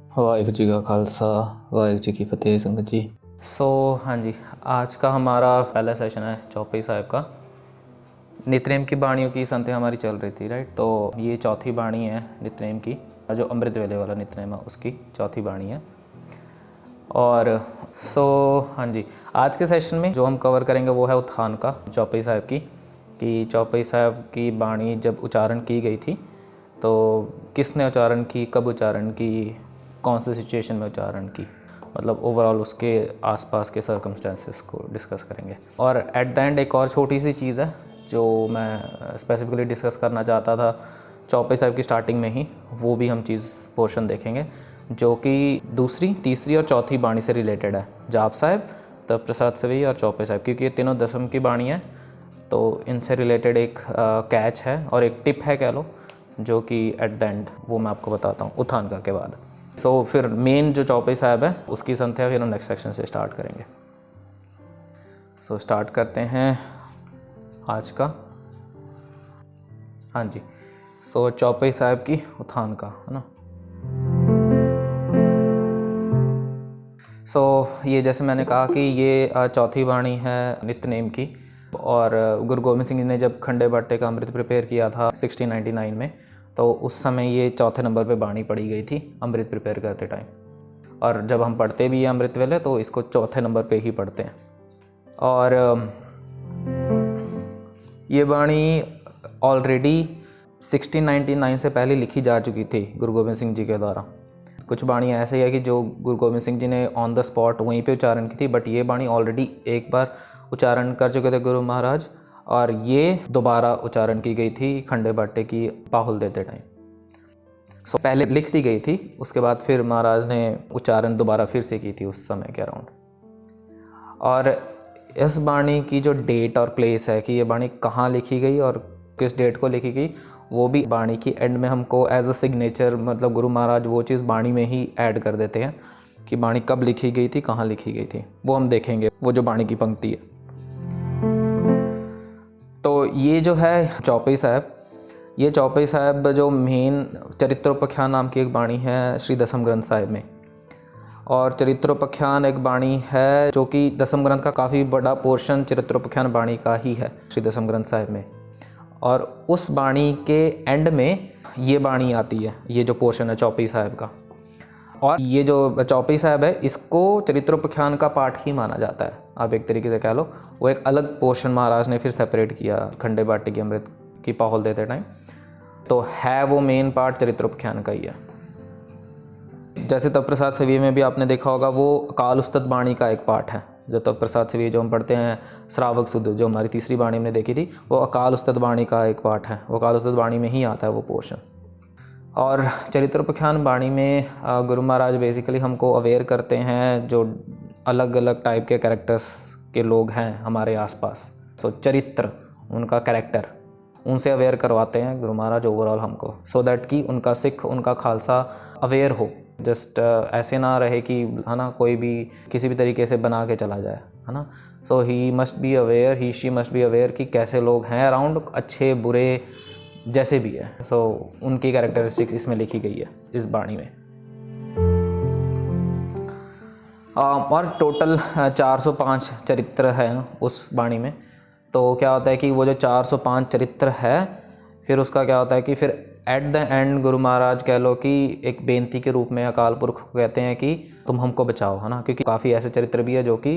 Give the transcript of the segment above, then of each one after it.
वाहिगुरू जी का खालसा वाहिगुरू जी की फतेह संगत जी। हाँ जी, आज का हमारा पहला सेशन है चौपाई साहिब का। नितनेम की बाणियों की संख्या हमारी चल रही थी, राइट। तो ये चौथी बाणी है नितनेम की, जो अमृत वेले वाला नितनेम है उसकी चौथी बाणी है। और हाँ जी, आज के सेशन में जो हम कवर करेंगे वो है उत्थान का चौपाई साहिब की, कि चौपाई साहिब की बाणी जब उच्चारण की गई थी तो किसने उच्चारण की, कब उच्चारण की, कौन से सिचुएशन में उच्चारण की, मतलब ओवरऑल उसके आसपास के सर्कमस्टेंसेस को डिस्कस करेंगे। और एट द एंड एक और छोटी सी चीज़ है जो मैं स्पेसिफिकली डिस्कस करना चाहता था चौपाई साहिब की स्टार्टिंग में ही, वो भी हम चीज़ पोर्शन देखेंगे जो कि दूसरी, तीसरी और चौथी बाणी से रिलेटेड है। जाप साहिब, तप प्रसाद सवेई और चौपाई साहिब, क्योंकि ये तीनों दसम की बाणी है तो इनसे रिलेटेड एक कैच है और एक टिप है कह लो, जो कि एट द एंड वो मैं आपको बताता हूँ उत्थान का के बाद। फिर मेन जो चौपाई साहिब है उसकी संध्या फिर हम नेक्स्ट सेक्शन से स्टार्ट करेंगे। स्टार्ट करते हैं आज का। हाँ जी, चौपाई साहिब की उत्थान का, है ना। ये जैसे मैंने कहा कि ये चौथी बाणी है नितनेम की। और गुरु गोबिंद सिंह जी ने जब खंडे बाटे का अमृत प्रिपेयर किया था 1699 में, तो उस समय ये चौथे नंबर पे बाणी पढ़ी गई थी अमृत प्रिपेयर करते टाइम। और जब हम पढ़ते भी हैं अमृत वेले तो इसको चौथे नंबर पे ही पढ़ते हैं। और ये बाणी ऑलरेडी 1699 से पहले लिखी जा चुकी थी गुरु गोबिंद सिंह जी के द्वारा। कुछ बाणियाँ ऐसे है कि जो गुरु गोबिंद सिंह जी ने ऑन द स्पॉट वहीं पे उच्चारण की थी, बट ये बाणी ऑलरेडी एक बार उच्चारण कर चुके थे गुरु महाराज, और ये दोबारा उच्चारण की गई थी खंडे बाटे की पाहुल देते टाइम। पहले लिख दी गई थी, उसके बाद फिर महाराज ने उच्चारण दोबारा फिर से की थी उस समय के अराउंड। और इस बाणी की जो डेट और प्लेस है कि ये बाणी कहाँ लिखी गई और किस डेट को लिखी गई, वो भी बाणी की एंड में हमको एज अ सिग्नेचर, मतलब गुरु महाराज वो चीज़ बाणी में ही ऐड कर देते हैं कि बाणी कब लिखी गई थी, कहाँ लिखी गई थी, वो हम देखेंगे, वो जो बाणी की पंक्ति है। तो ये जो है चौपाई साहिब, ये चौपाई साहिब जो मेन चरित्रोपाख्यान नाम की एक बाणी है श्री दसम ग्रंथ साहिब में। और चरित्रोपाख्यान एक बाणी है जो कि दसम ग्रंथ का काफ़ी बड़ा पोर्शन चरित्रोपाख्यान बाणी का ही है श्री दसम ग्रंथ साहिब में। और उस बाणी के एंड में ये बाणी आती है, ये जो पोर्शन है चौपाई साहिब का। और ये जो चौपाई साहिब है इसको चरित्रोपाख्यान का पाठ ही माना जाता है, आप एक तरीके से कह लो। वो एक अलग पोर्शन महाराज ने फिर सेपरेट किया खंडे बाटे की अमृत की पाहुल देते टाइम, तो है वो मेन पार्ट चरित्रोपाख्यान का ही है। जैसे तप प्रसाद सवेई में भी आपने देखा होगा, वो अकाल उस्तत बाणी का एक पार्ट है। जो तप प्रसाद सवेई जो हम पढ़ते हैं श्रावक सुध, जो हमारी तीसरी बाणी हमने देखी थी, वो अकाल उस्तत बाणी का एक पार्ट है, वो अकाल उस्तत बाणी में ही आता है वो पोर्शन। और चरित्रोपाख्यान बाणी में गुरु महाराज बेसिकली हमको अवेयर करते हैं जो अलग अलग टाइप के कैरेक्टर्स के लोग हैं हमारे आसपास। चरित्र, उनका कैरेक्टर, उनसे अवेयर करवाते हैं गुरु महाराज ओवरऑल हमको, सो दैट कि उनका सिख, उनका खालसा अवेयर हो। जस्ट ऐसे ना रहे कि, है ना, कोई भी किसी भी तरीके से बना के चला जाए, है ना। He must be aware, he she must be aware कि कैसे लोग हैं अराउंड, अच्छे बुरे जैसे भी है। उनकी कैरेक्टरिस्टिक्स इसमें लिखी गई है इस बाणी में। और टोटल 405 चरित्र हैं उस बाणी में। तो क्या होता है कि वो जो 405 चरित्र है, फिर उसका क्या होता है कि फिर at the end Guru Maharaj कह लो कि एक बेनती के रूप में अकाल पुरख को कहते हैं कि तुम हमको बचाओ, है ना, क्योंकि काफ़ी ऐसे चरित्र भी है जो कि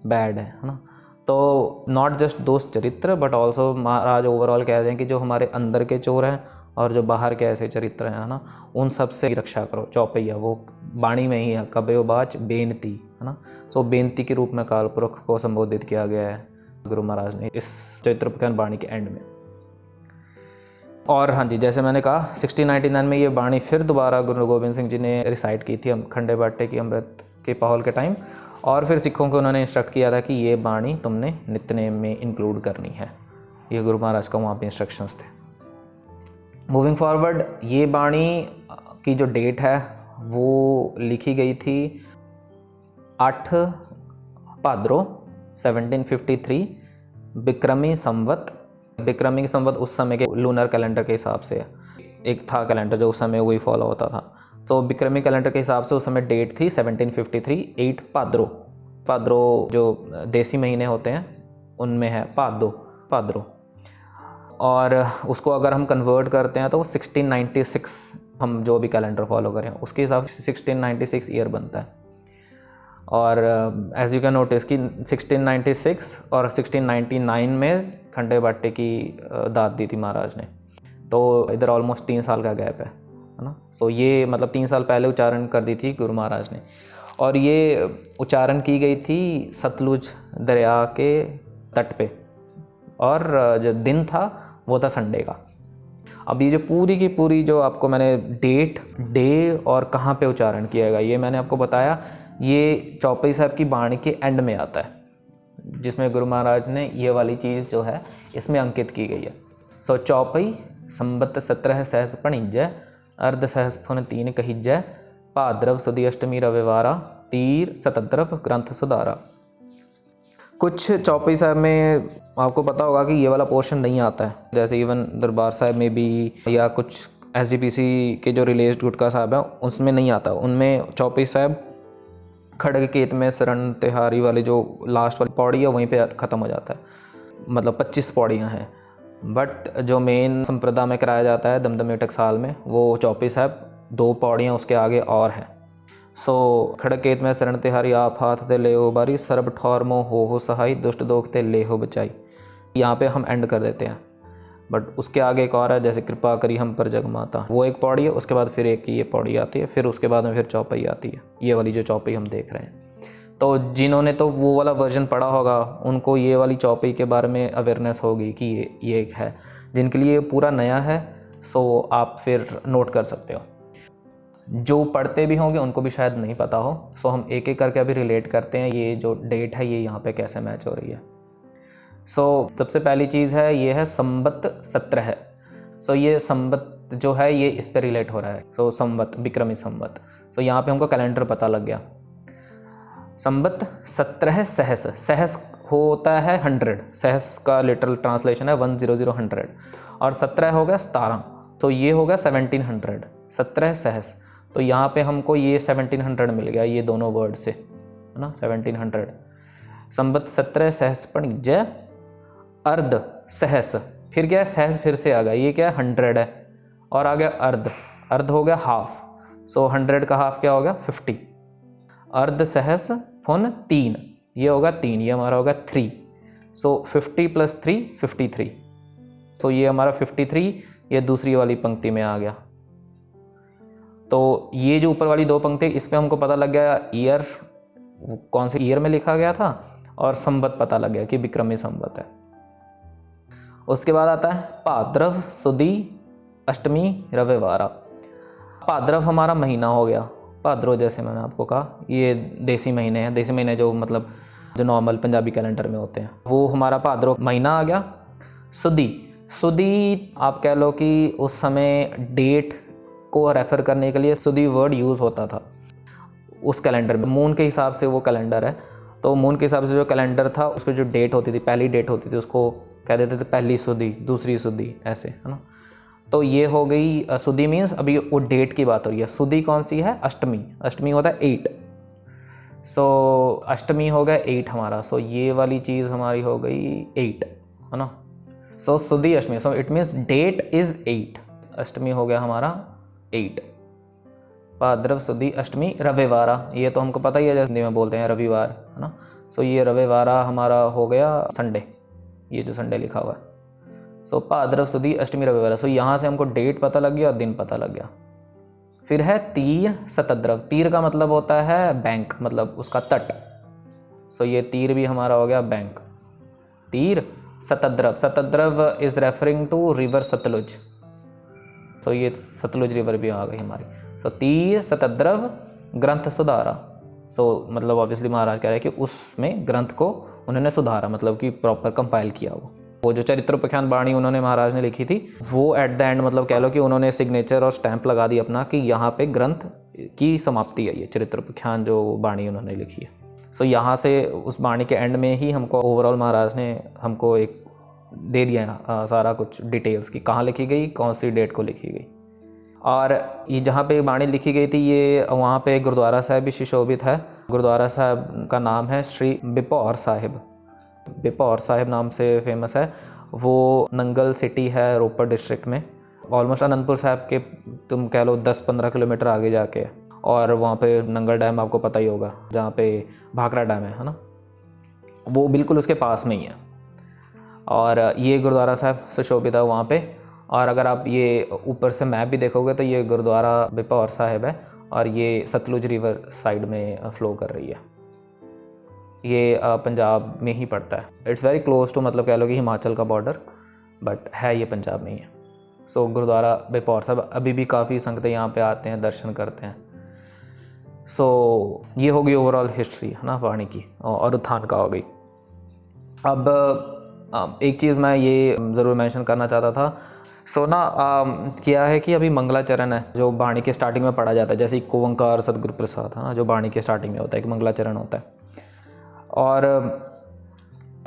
बैड है ना। तो नॉट जस्ट दोस्त चरित्र बट ऑल्सो महाराज ओवरऑल कह रहे हैं कि जो हमारे अंदर के चोर हैं और जो बाहर के ऐसे चरित्र हैं, है ना, उन सब से रक्षा करो। चौपैया वो बाणी में ही है, कबयो बाच बेनती, है ना। बेनती के रूप में अकाल पुरख को संबोधित किया गया है गुरु महाराज ने इस चरित्रोपाख्यान बाणी के एंड में। और हाँ जी, जैसे मैंने कहा 1699 में ये बाणी फिर दोबारा गुरु गोबिंद सिंह जी ने रिसाइट की थी खंडे बाटे की अमृत के पाहुल के टाइम। और फिर सिखों को उन्होंने इंस्ट्रक्ट किया था कि ये बाणी तुमने नित्यनेम में इंक्लूड करनी है। ये गुरु महाराज का वहाँ पे इंस्ट्रक्शंस थे। मूविंग फॉरवर्ड, ये बाणी की जो डेट है वो लिखी गई थी 8 भाद्रो 1753 बिक्रमी संवत। बिक्रमी संवत उस समय के लूनर कैलेंडर के हिसाब से एक था कैलेंडर जो उस समय वही फॉलो होता था। तो विक्रमी कैलेंडर के हिसाब से उस समय डेट थी 1753 8 भाद्रो। भाद्रो जो देसी महीने होते हैं उनमें है भाद्रो। और उसको अगर हम कन्वर्ट करते हैं तो 1696 हम जो भी कैलेंडर फॉलो करें उसके हिसाब से 1696 ईयर बनता है। और एज यू कैन नोटिस कि 1696 और 1699 में खंडे बाटे की दाद दी थी महाराज ने, तो इधर ऑलमोस्ट 3 साल का गैप है ना। सो ये मतलब 3 साल पहले उच्चारण कर दी थी गुरु महाराज ने, और ये उच्चारण की गई थी सतलुज दरिया के तट पे, और जो दिन था वो था संडे का। अब ये जो पूरी की पूरी जो आपको मैंने डेट, डे और कहाँ पे उच्चारण किया गया ये मैंने आपको बताया, ये चौपाई साहब की बाणी के एंड में आता है, जिसमें गुरु महाराज ने ये वाली चीज़ जो है इसमें अंकित की गई है। सो चौपाई संबत 17 सहस पणिजय अर्ध सहस फुन 3 कहिजय भाद्रव सुदी अष्टमी रविवारा तीर सतद्रव ग्रंथ सुधारा। कुछ चौपाई साहब में आपको पता होगा कि ये वाला पोर्शन नहीं आता है, जैसे इवन दरबार साहब में भी या कुछ SGPC के जो रिलेस्ड गुटका साहब हैं उसमें नहीं आता। उनमें चौपाई साहब खड़ग केत में शरण तिहारी वाली जो लास्ट वाली पौड़ी है वहीं पे ख़त्म हो जाता है, मतलब 25 पौड़ियाँ हैं। बट जो मेन संप्रदा में कराया जाता है दमदमी टकसाल में वो चौपाई साहब 2 पौड़ियाँ उसके आगे और हैं। सो खड़ग केत में शरण तिहारी आप हाथ ते ले हो बारी सर्ब ठौर मोह हो सहाई दुष्ट दोख ते ले हो बचाई। यहाँ पे हम एंड कर देते हैं, बट उसके आगे एक और है जैसे कृपा करी हम पर जग माता, वो एक पौड़ी है, उसके बाद फिर एक की ये पौड़ी आती है, फिर उसके बाद में फिर चौपाई आती है, ये वाली जो चौपाई हम देख रहे हैं। तो जिन्होंने तो वो वाला वर्जन पढ़ा होगा उनको ये वाली चौपाई के बारे में अवेयरनेस होगी कि ये एक है। जिनके लिए पूरा नया है सो आप फिर नोट कर सकते हो, जो पढ़ते भी होंगे उनको भी शायद नहीं पता हो। सो हम एक एक करके अभी रिलेट करते हैं ये जो डेट है ये यहाँ पे कैसे मैच हो रही है। सो सबसे पहली चीज़ है ये है संबत 17 है। सो ये संबत जो है ये इस पे रिलेट हो रहा है। सो संबत विक्रमी संबत, सो यहाँ पे हमको कैलेंडर पता लग गया। संबत 17 सहस, सहस होता है 100, सहस का लिटरल ट्रांसलेशन है 100 100, और 17 हो गया 17, तो ये हो गया 1700, 17 सहस। तो यहाँ पे हमको ये 1700 मिल गया ये दोनों वर्ड से, है ना 1700। संबत 17 सहस पणिजय अर्ध सहस, फिर क्या है सहस फिर से आ गया, ये क्या है 100 है, और आ गया अर्ध, अर्ध हो गया हाफ। सो 100 का हाफ क्या हो गया 50, अर्ध सहस फुन 3, ये होगा 3, ये हमारा होगा 3। सो 50 + 3 53। सो ये हमारा 53 ये दूसरी वाली पंक्ति में आ गया। तो ये जो ऊपर वाली 2 पंक्ति इसमें हमको पता लग गया ईयर कौन से ईयर में लिखा गया था, और संबत पता लग गया कि विक्रमी संबत है। उसके बाद आता है भाद्रव सुदी अष्टमी रविवारा। भाद्रव हमारा महीना हो गया, भाद्रो जैसे मैंने आपको कहा ये देसी महीने हैं, देसी महीने जो मतलब जो नॉर्मल पंजाबी कैलेंडर में होते हैं वो हमारा भाद्रो महीना आ गया। सुदी, सुदी आप कह लो कि उस समय डेट को रेफ़र करने के लिए सुदी वर्ड यूज़ होता था उस कैलेंडर में। मून के हिसाब से वो कैलेंडर है, तो मून के हिसाब से जो कैलेंडर था उसकी जो डेट होती थी, पहली डेट होती थी, उसको कह देते थे पहली सुदी, दूसरी सुदी, ऐसे, है ना। तो ये हो गई सुदी मीन्स अभी वो डेट की बात हो रही है। सुदी कौन सी है, अष्टमी, अष्टमी होता है 8। सो अष्टमी हो गया 8 हमारा, सो ये वाली चीज़ हमारी हो गई 8, है ना। सो सुदी अष्टमी, so it means date is 8, अष्टमी हो गया हमारा 8। भाद्रव सुदी अष्टमी रविवारा, ये तो हमको पता ही है जैसे हिंदी में बोलते हैं रविवार, है ना। सो ये रविवारा हमारा हो गया संडे, ये जो संडे लिखा हुआ है। सो भाद्रव सुदी अष्टमी रविवार, सो यहाँ से हमको डेट पता लग गया और दिन पता लग गया। फिर है तीर सतद्रव, तीर का मतलब होता है बैंक, मतलब उसका तट। सो ये तीर भी हमारा हो गया बैंक। तीर Satadru, Satadru is referring to river Sutlej, so ये सतलुज रिवर भी आ गई हमारी। सो तीर सतद्रव ग्रंथ सुधारा, सो मतलब ऑब्वियसली महाराज कह रहे हैं कि उसमें ग्रंथ को उन्होंने सुधारा, मतलब कि प्रॉपर कंपाइल किया। वो जो चरित्रोपाख्यान बाणी उन्होंने महाराज ने लिखी थी वो एट द एंड मतलब कह लो कि उन्होंने सिग्नेचर और स्टैंप लगा दी अपना कि यहाँ पे ग्रंथ की समाप्ति है, ये चरित्रोपाख्यान जो बाणी उन्होंने लिखी है। सो यहाँ से उस बाणी के एंड में ही हमको ओवरऑल महाराज ने हमको एक दे दिया सारा कुछ डिटेल्स कि कहाँ लिखी गई, कौन सी डेट को लिखी गई। और ये जहाँ पे बाणी लिखी गई थी ये वहाँ पे गुरुद्वारा साहिब भी सुशोभित है। गुरुद्वारा साहिब का नाम है श्री बिपौर साहिब। बिपौर साहिब नाम से फेमस है। वो नंगल सिटी है रोपड़ डिस्ट्रिक्ट में, ऑलमोस्ट अनंतपुर साहिब के तुम कह लो 10-15 किलोमीटर आगे जाके। और वहाँ पे नंगल डैम आपको पता ही होगा, जहाँ पे भाखड़ा डैम है ना, वो बिल्कुल उसके पास में ही है। और ये गुरुद्वारा साहिब सुशोभित है वहाँ पे। और अगर आप ये ऊपर से मैप भी देखोगे तो ये गुरुद्वारा बिपौर साहिब है और ये सतलुज रिवर साइड में फ्लो कर रही है। ये पंजाब में ही पड़ता है। इट्स वेरी क्लोज टू, मतलब कह लो कि हिमाचल का बॉर्डर, बट है ये पंजाब में ही है। सो गुरुद्वारा बिपौर साहिब अभी भी काफ़ी संगतें यहाँ पे आते हैं, दर्शन करते हैं। सो ये हो गई ओवरऑल हिस्ट्री है ना बाणी की, और उत्थान का हो गई। अब एक चीज़ मैं ये ज़रूर मेंशन करना चाहता था। सो ना क्या है कि अभी मंगलाचरण है जो बाणी के स्टार्टिंग में पढ़ा जाता है, जैसे एक ओंकार सतगुरु प्रसाद है ना, जो बाणी के स्टार्टिंग में होता है, एक मंगलाचरण होता है। और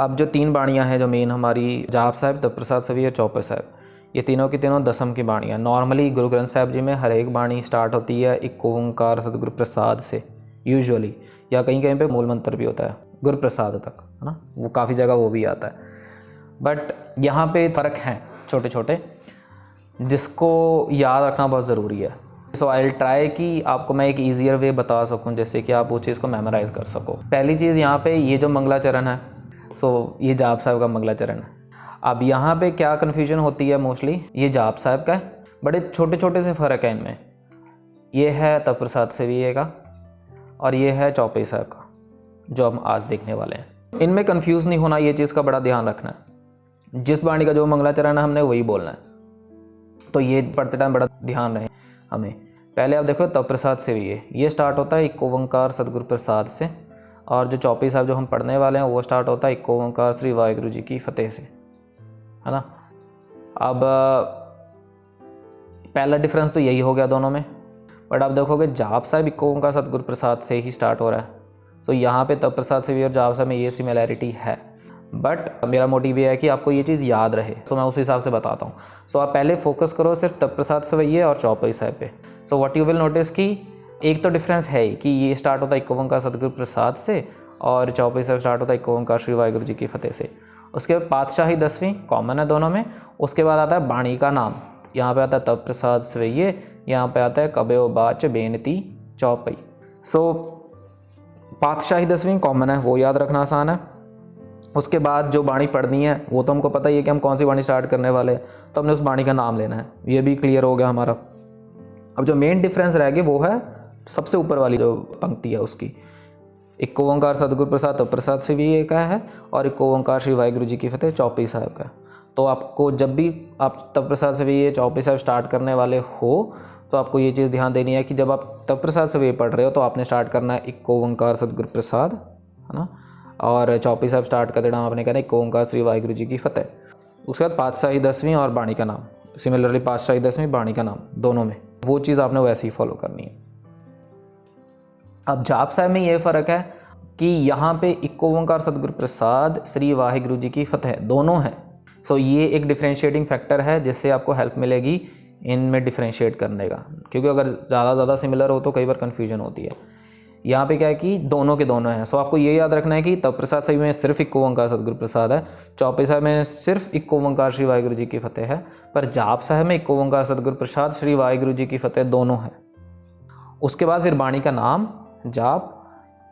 अब जो 3 बाणियाँ हैं जो मेन हमारी, जाप साहिब, तप प्रसाद सवी और चौपे साहिब, ये तीनों की तीनों दसम की बाणियाँ। नॉर्मली गुरु ग्रंथ साहिब जी में हर एक बाणी स्टार्ट होती है एक ओंकार सतगुरु प्रसाद से यूजुअली, या कहीं कहीं पे मूल मंत्र भी होता है गुरु प्रसाद तक है ना, वो काफ़ी जगह वो भी आता है। बट यहाँ पे फ़र्क हैं छोटे छोटे, जिसको याद रखना बहुत ज़रूरी है। सो आई विल ट्राई कि आपको मैं एक ईजियर वे बता सकूं, जैसे कि आप वो चीज़ को मेमोराइज़ कर सको। पहली चीज़ यहाँ पे ये जो मंगलाचरण है, सो ये जाप साहिब का मंगलाचरण है। अब यहाँ पे क्या कन्फ्यूजन होती है मोस्टली, ये जाप साहिब का है, बड़े छोटे छोटे से फ़र्क है इनमें। ये है तप प्रसाद सेविये का और ये है चौपई साहिब का जो हम आज देखने वाले हैं। इनमें कन्फ्यूज़ नहीं होना, ये चीज़ का बड़ा ध्यान रखना है। जिस बाणी का जो मंगलाचरण है हमने वही बोलना है, तो ये पढ़ते टाइम बड़ा ध्यान रहे हमें। पहले आप देखो तप प्रसाद सेविये, ये स्टार्ट होता है एक ओंकार सतगुरु प्रसाद से, और जो चौपई साहिब जो हम पढ़ने वाले हैं वो स्टार्ट होता है एक ओंकार श्री वाहिगुरु जी की फतेह से, है ना। अब पहला डिफरेंस तो यही हो गया दोनों में। बट आप देखोगे जाप साहिब एक ओंकार सतगुरु प्रसाद से ही स्टार्ट हो रहा है। सो यहाँ पे तप प्रसाद सेविये और जाप साहिब में ये सिमिलैरिटी है, बट मेरा मोटिव ये है कि आपको ये चीज़ याद रहे। सो मैं उस हिसाब से बताता हूँ। सो आप पहले फोकस करो सिर्फ तप प्रसाद सेविये और चौपई साहिब पे। So what you will notice कि एक तो डिफरेंस है ही कि ये स्टार्ट होता है एक ओंकार सतगुरु प्रसाद से और चौपई साहिब स्टार्ट होता है एक ओंकार श्री वाहिगुरु जी की फतेह से। उसके बाद पातशाही 10वीं कॉमन है दोनों में। उसके बाद आता है बाणी का नाम, यहाँ पे आता है तप प्रसाद सेविये, यहाँ पे आता है कबयो बाच बेनती चौपई। सो पातशाही 10वीं कॉमन है, वो याद रखना आसान है। उसके बाद जो बाणी पढ़नी है वो तो हमको पता ही है कि हम कौन सी बाणी स्टार्ट करने वाले हैं, तो हमने उस बाणी का नाम लेना है, ये भी क्लियर हो गया हमारा। अब जो मेन डिफरेंस रह गया वो है सबसे ऊपर वाली जो पंक्ति है उसकी, एक ओंकार सतगुरु प्रसाद तप प्रसाद सेविये का है और एक ओंकार श्री वाहिगुरु जी की फतेह चौपई साहिब का। तो आपको जब भी आप तप प्रसाद सेविये चौपई साहिब स्टार्ट करने वाले हो तो आपको ये चीज़ ध्यान देनी है कि जब आप तप प्रसाद सेविये पढ़ रहे हो तो आपने स्टार्ट करना है एक ओंकार सतगुरु प्रसाद, है ना, और चौपई साहिब स्टार्ट कर देना आपने कहना एक ओंकार श्री वाहिगुरु जी की फतेह। उसके बाद पातशाही 10वीं और बाणी का नाम, सिमिलरली पातशाही 10वीं बाणी का नाम, दोनों में वो चीज़ आपने वैसे ही फॉलो करनी है। अब जाप साहिब में ये फ़र्क है कि यहाँ पे एक ओंकार सतगुरु प्रसाद श्री वाहिगुरु जी की फतेह दोनों हैं। सो ये एक डिफरेंशिएटिंग फैक्टर है जिससे आपको हेल्प मिलेगी इनमें डिफरेंशिएट करने का, क्योंकि अगर ज़्यादा सिमिलर हो तो कई बार कन्फ्यूजन होती है। यहाँ पे क्या है कि दोनों के दोनों हैं। सो आपको ये याद रखना है कि तप प्रसाद साहिब में सिर्फ एक ओंकार सतगुरु प्रसाद है, चौपई साहिब में सिर्फ एक ओंकार श्री वाहिगुरु जी की फतेह है, पर जाप साहिब में एक ओंकार सतगुरु प्रसाद श्री वाहिगुरु जी की फतेह दोनों है। उसके बाद फिर बाणी का नाम जाप।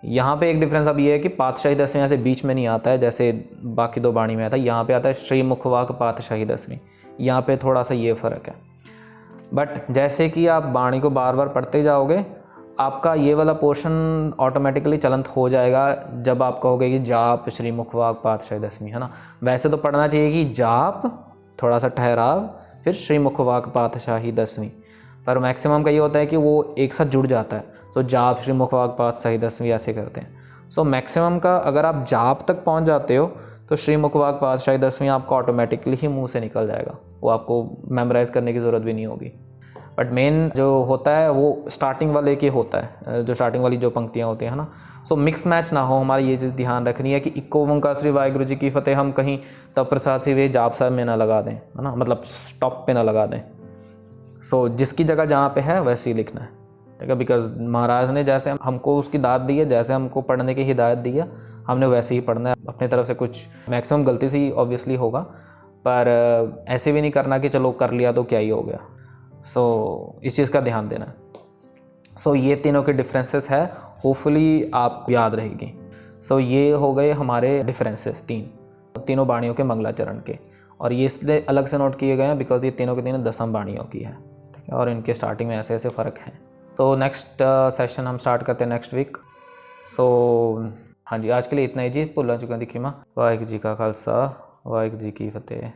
यहाँ पे एक डिफरेंस अब ये है कि पातशाही 10वीं ऐसे बीच में नहीं आता है जैसे बाकी 2 बाणी में आता है, यहाँ पे आता है श्री मुखवाक पातशाही 10वीं, यहाँ पे थोड़ा सा ये फ़र्क है। बट जैसे कि आप बाणी को बार बार पढ़ते जाओगे आपका ये वाला पोर्शन ऑटोमेटिकली चलंत हो जाएगा जब आप कहोगे कि जाप श्री मुखवाक पातशाही 10वीं, है ना। वैसे तो पढ़ना चाहिए कि जाप थोड़ा सा ठहराव फिर श्री मुखवाक पातशाही 10वीं, पर मैक्सिमम का ये होता है कि वो एक साथ जुड़ जाता है। तो जाप श्री मुखवाक पातशाही 10वीं ऐसे करते हैं। सो मैक्सिमम का अगर आप जाप तक पहुंच जाते हो तो श्री मुखवाक पातशाही 10वीं आपका ऑटोमेटिकली ही मुंह से निकल जाएगा, वो आपको मेमोराइज़ करने की ज़रूरत भी नहीं होगी। बट मेन जो होता है वो स्टार्टिंग वाले के होता है, जो स्टार्टिंग वाली जो पंक्तियाँ होती हैं, है ना। सो मिक्स मैच ना हो, हमारी ये चीज़ ध्यान रखनी है कि एक ओंकार श्री वाहिगुरु जी की फतेह हम कहीं तप प्रसाद सेविये जाप साहिब में ना लगा दें, है ना, मतलब स्टॉप पे ना लगा दें। सो जिसकी जगह जहाँ पे है वैसे ही लिखना है, ठीक है। बिकॉज महाराज ने जैसे हमको उसकी दाद दी है, जैसे हमको पढ़ने की हिदायत दी है, हमने वैसे ही पढ़ना है। अपनी तरफ से कुछ मैक्सिमम गलती से ही ऑब्वियसली होगा, पर ऐसे भी नहीं करना कि चलो कर लिया तो क्या ही हो गया। सो इस चीज़ का ध्यान देना है। सो ये तीनों के डिफरेंसेस है, होपफुली आपको याद रहेगी। सो ये हो गए हमारे डिफरेंसेस तीनों बाणियों के मंगलाचरण के, और ये इसलिए अलग से नोट किए गए हैं बिकॉज ये तीनों के तीनों दसम बाणियों की है, ठीक है, और इनके स्टार्टिंग में ऐसे ऐसे फ़र्क हैं। तो नेक्स्ट सेशन हम स्टार्ट करते हैं नेक्स्ट वीक। सो हाँ जी, आज के लिए इतना ही जी। भुल्ला चुका दी खिमा। वाहिगुरू जी का खालसा, वाहिगुरू जी की फतेह।